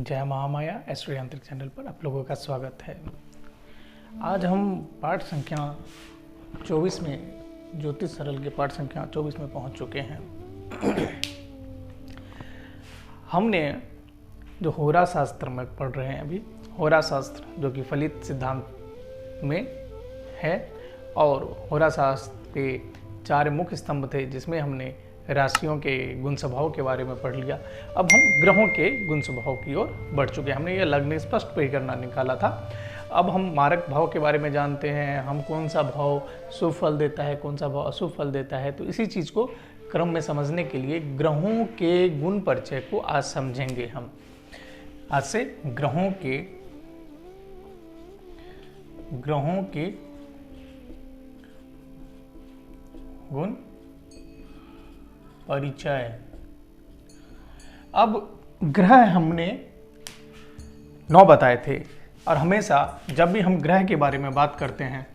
जय महामाया एस्ट्रो यांत्रिक चैनल पर आप लोगों का स्वागत है। आज हम पाठ संख्या 24 में ज्योतिष सरल के पाठ संख्या 24 में पहुंच चुके हैं। हमने जो होरा शास्त्र में पढ़ रहे हैं अभी, होरा शास्त्र जो कि फलित सिद्धांत में है, और होरा शास्त्र के 4 मुख्य स्तंभ थे जिसमें हमने राशियों के गुण स्वभाव के बारे में पढ़ लिया। अब हम ग्रहों के गुण स्वभाव की ओर बढ़ चुके हैं। हमने ये लग्न स्पष्ट परिगणना निकाला था। अब हम मारक भाव के बारे में जानते हैं, हम कौन सा भाव शुभ फल देता है, कौन सा भाव अशुभ फल देता है। तो इसी चीज़ को क्रम में समझने के लिए ग्रहों के गुण परिचय को आज समझेंगे। हम आज से ग्रहों के गुण परिचय। अब ग्रह हमने 9 बताए थे, और हमेशा जब भी हम ग्रह के बारे में बात करते हैं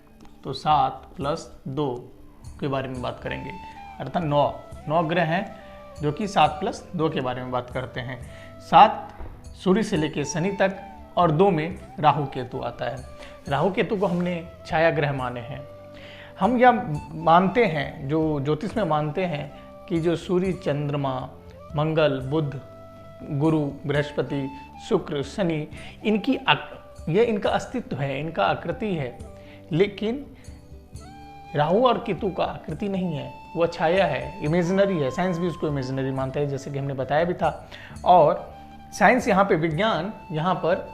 तो 7 + 2 के बारे में बात करेंगे, अर्थात 9 ग्रह हैं जो कि 7 + 2 के बारे में बात करते हैं। 7 सूर्य से लेकर शनि तक, और 2 में राहु केतु आता है। राहु केतु को हमने छाया ग्रह माने हैं। हम यह मानते हैं, जो ज्योतिष में मानते हैं, कि जो सूर्य, चंद्रमा, मंगल, बुध, गुरु, बृहस्पति, शुक्र, शनि, इनका अस्तित्व है, इनका आकृति है, लेकिन राहु और केतु का आकृति नहीं है, वह छाया है, इमेजिनरी है। साइंस भी उसको इमेजिनरी मानता है, जैसे कि हमने बताया भी था। और साइंस यहाँ पे, विज्ञान यहाँ पर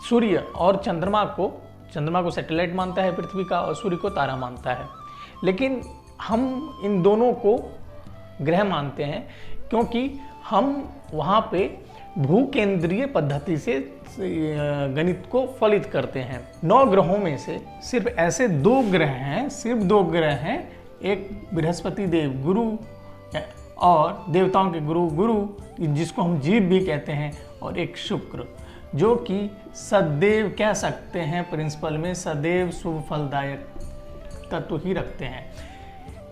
सूर्य और चंद्रमा को सैटेलाइट मानता है पृथ्वी का, और सूर्य को तारा मानता है। लेकिन हम इन दोनों को ग्रह मानते हैं क्योंकि हम वहाँ पे भूकेंद्रीय पद्धति से गणित को फलित करते हैं। 9 ग्रहों में से सिर्फ ऐसे 2 ग्रह हैं, एक बृहस्पति देव गुरु और देवताओं के गुरु जिसको हम जीव भी कहते हैं, और एक शुक्र जो कि सदैव कह सकते हैं, प्रिंसिपल में सदैव शुभ फलदायक तत्व ही रखते हैं।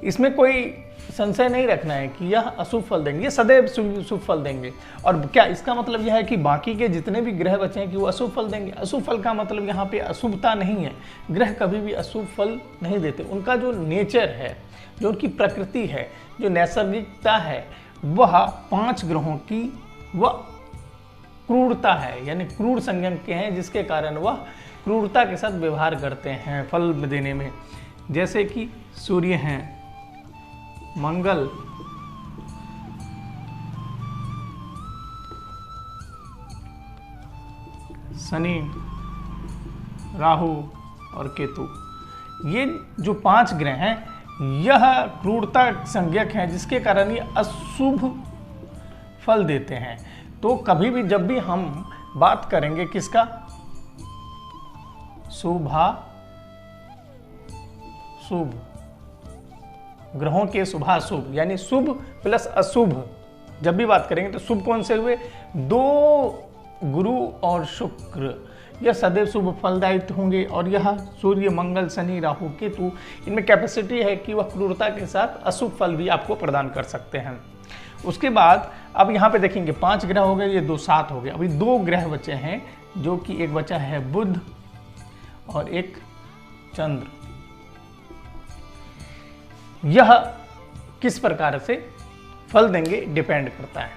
इसमें कोई संशय नहीं रखना है कि यह अशुभ फल देंगे, ये सदैव शुभ फल देंगे। और क्या इसका मतलब यह है कि बाकी के जितने भी ग्रह बचे हैं कि वो अशुभ फल देंगे? अशुभ फल का मतलब यहाँ पे अशुभता नहीं है। ग्रह कभी भी अशुभ फल नहीं देते। उनका जो नेचर है, जो उनकी प्रकृति है, जो नैसर्गिकता है, वह 5 ग्रहों की वह क्रूरता है, यानी क्रूर संज्ञक के हैं, जिसके कारण वह क्रूरता के साथ व्यवहार करते हैं फल देने में। जैसे कि सूर्य हैं, मंगल, शनि, राहु और केतु, ये जो 5 ग्रह हैं, यह क्रूरता संज्ञक हैं, जिसके कारण ये अशुभ फल देते हैं। तो कभी भी जब भी हम बात करेंगे किसका, शुभ ग्रहों के शुभाशुभ, यानी शुभ प्लस अशुभ जब भी बात करेंगे तो शुभ कौन से हुए? 2 गुरु और शुक्र, यह सदैव शुभ फलदायित होंगे। और यह सूर्य, मंगल, शनि, राहु, केतु, इनमें कैपेसिटी है कि वह क्रूरता के साथ अशुभ फल भी आपको प्रदान कर सकते हैं। उसके बाद अब यहाँ पे देखेंगे 5 ग्रह हो गए, ये 2 7 हो गए। अभी 2 ग्रह बचे हैं, जो कि एक बचा है बुध और एक चंद्र। यह किस प्रकार से फल देंगे डिपेंड करता है।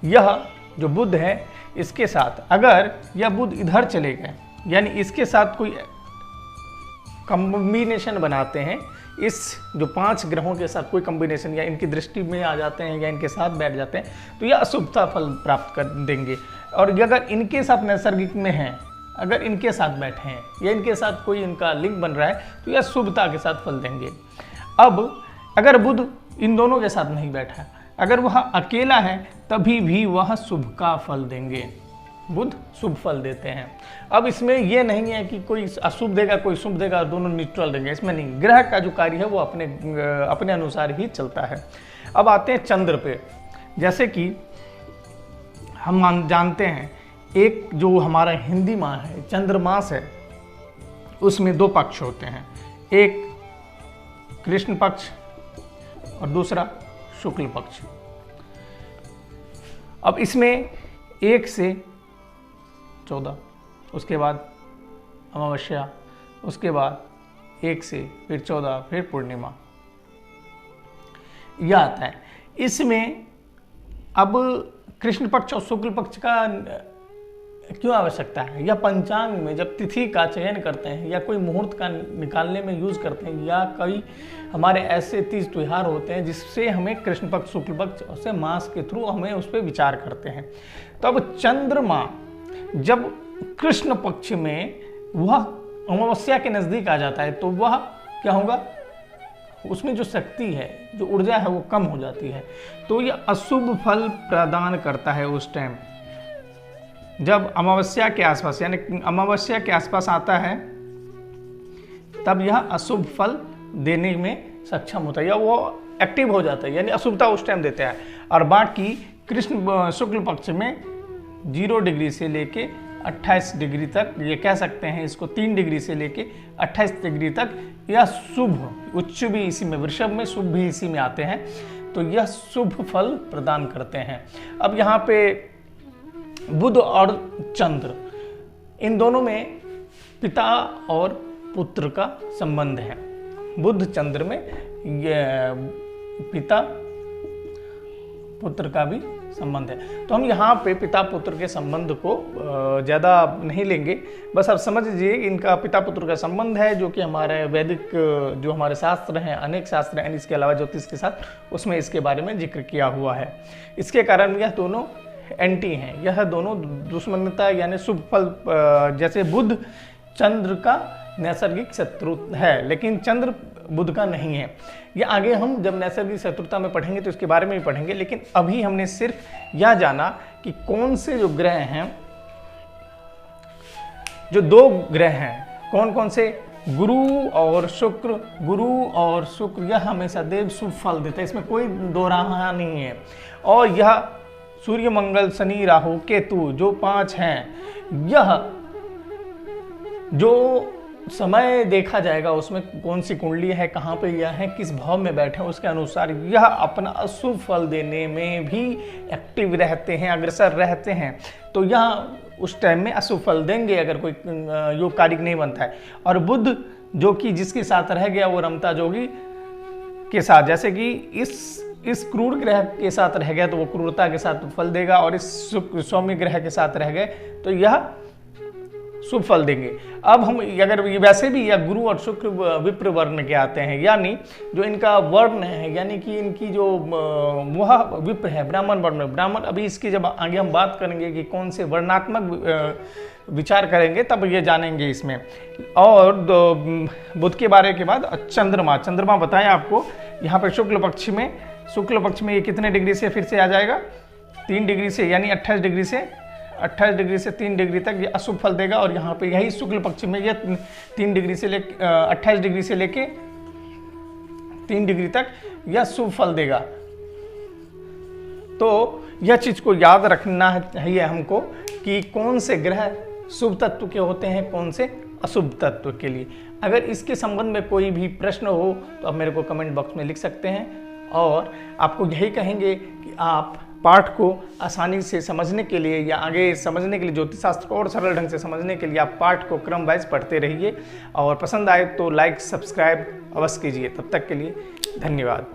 यह जो बुध है, इसके साथ अगर यह बुध इधर चले गए, यानी इसके साथ कोई कॉम्बिनेशन बनाते हैं, इस जो 5 ग्रहों के साथ कोई कॉम्बिनेशन, या इनकी दृष्टि में आ जाते हैं, या इनके साथ बैठ जाते हैं, तो यह अशुभता फल प्राप्त कर देंगे। और अगर इनके साथ नैसर्गिक में हैं, अगर इनके साथ बैठे हैं, या इनके साथ कोई इनका लिंक बन रहा है, तो यह शुभता के साथ फल देंगे। अब अगर बुध इन दोनों के साथ नहीं बैठा, अगर वह अकेला है, तभी भी वह शुभ का फल देंगे। बुध शुभ फल देते हैं। अब इसमें यह नहीं है कि कोई अशुभ देगा, कोई शुभ देगा, दोनों न्यूट्रल देंगे, इसमें नहीं। ग्रह का जो कार्य है वो अपने अनुसार ही चलता है। अब आते हैं चंद्र पे। जैसे कि हम जानते हैं, एक जो हमारा हिंदी माह है, चंद्रमास है, उसमें 2 पक्ष होते हैं, एक कृष्ण पक्ष और दूसरा शुक्ल पक्ष। अब इसमें 1 से 14, उसके बाद अमावस्या, उसके बाद 1 से फिर 14, फिर पूर्णिमा, यह आता है। इसमें अब कृष्ण पक्ष और शुक्ल पक्ष का क्यों आवश्यकता है? या पंचांग में जब तिथि का चयन करते हैं या कोई मुहूर्त का निकालने में यूज करते हैं, या कई हमारे ऐसे तीज त्योहार होते हैं जिससे हमें कृष्ण पक्ष शुक्ल पक्ष से मास के थ्रू हमें उस पर विचार करते हैं। तो अब चंद्रमा जब कृष्ण पक्ष में वह अमावस्या के नजदीक आ जाता है तो वह क्या होगा, उसमें जो शक्ति है, जो ऊर्जा है, वो कम हो जाती है। तो यह अशुभ फल प्रदान करता है उस टाइम जब अमावस्या के आसपास, यानी अमावस्या के आसपास आता है, तब यह अशुभ फल देने में सक्षम होता है या वो एक्टिव हो जाता है, यानी अशुभता उस टाइम देता है। और बाकी कृष्ण शुक्ल पक्ष में 0 डिग्री से लेके 28 डिग्री तक, ये कह सकते हैं इसको 3 डिग्री से लेके 28 डिग्री तक यह शुभ, उच्च भी इसी में, वृषभ में, शुभ भी इसी में आते हैं। तो यह शुभ फल प्रदान करते हैं। अब यहाँ पे बुध और चंद्र, इन दोनों में पिता और पुत्र का संबंध है। बुध चंद्र में ये पिता पुत्र का भी संबंध है। तो हम यहाँ पे पिता पुत्र के संबंध को ज़्यादा नहीं लेंगे, बस आप समझ लीजिए इनका पिता पुत्र का संबंध है, जो कि हमारे वैदिक जो हमारे शास्त्र हैं, अनेक शास्त्र हैं, इसके अलावा ज्योतिष के साथ, उसमें इसके बारे में जिक्र किया हुआ है। इसके कारण यह दोनों एंटी हैं, यह दोनों दुश्मनता यानी शुभ फल, जैसे बुध चंद्र का नैसर्गिक शत्रु है, लेकिन चंद्र बुध का नहीं है। ये आगे हम जब नैसर्गिक शत्रुता में पढ़ेंगे तो इसके बारे में भी पढ़ेंगे, लेकिन अभी हमने सिर्फ यह जाना कि कौन से जो ग्रह हैं, जो 2 ग्रह हैं, कौन कौन से, गुरु और शुक्र। गुरु और शुक्र यह हमेशा देव शुभ फल देता है, इसमें कोई दो राह नहीं है। और यह सूर्य मंगल शनि राहु केतु जो 5 हैं, यह जो समय देखा जाएगा उसमें कौन सी कुंडली है, कहाँ पे यह है, किस भाव में बैठे हैं, उसके अनुसार यह अपना अशुभ फल देने में भी एक्टिव रहते हैं, अग्रसर रहते हैं। तो यह उस टाइम में अशुभ फल देंगे अगर कोई योग कार्य नहीं बनता है। और बुध जो कि जिसके साथ रह गया वो रमता जोगी के साथ, जैसे कि इस क्रूर ग्रह के साथ रह गया तो वो क्रूरता के साथ फल देगा, और इस सौम्य ग्रह के साथ रह गए तो यह शुभ फल देंगे। अब हम अगर वैसे भी या गुरु और शुक्र विप्र वर्ण के आते हैं, यानी जो इनका वर्ण है, यानी कि इनकी जो वह विप्र है, ब्राह्मण वर्ण, ब्राह्मण। अभी इसकी जब आगे हम बात करेंगे कि कौन से वर्णात्मक विचार करेंगे तब ये जानेंगे इसमें। और बुध के बारे के बाद चंद्रमा बताएं आपको, यहाँ पर शुक्ल पक्ष में ये कितने डिग्री से फिर से आ जाएगा, 3 डिग्री से, यानी 28 डिग्री से 3 डिग्री तक ये अशुभ फल देगा। और यहाँ पे यही शुक्ल पक्ष में ये 3 डिग्री से लेके 28 डिग्री से लेके 3 डिग्री तक यह शुभ फल देगा। तो यह चीज को याद रखना चाहिए हमको कि कौन से ग्रह शुभ तत्व के होते हैं, कौन से अशुभ तत्व के लिए। अगर इसके संबंध में कोई भी प्रश्न हो तो आप मेरे को कमेंट बॉक्स में लिख सकते हैं, और आपको यही कहेंगे कि आप पाठ को आसानी से समझने के लिए या आगे समझने के लिए, ज्योतिष शास्त्र को और सरल ढंग से समझने के लिए आप पाठ को क्रम वाइज पढ़ते रहिए, और पसंद आए तो लाइक सब्सक्राइब अवश्य कीजिए। तब तक के लिए धन्यवाद।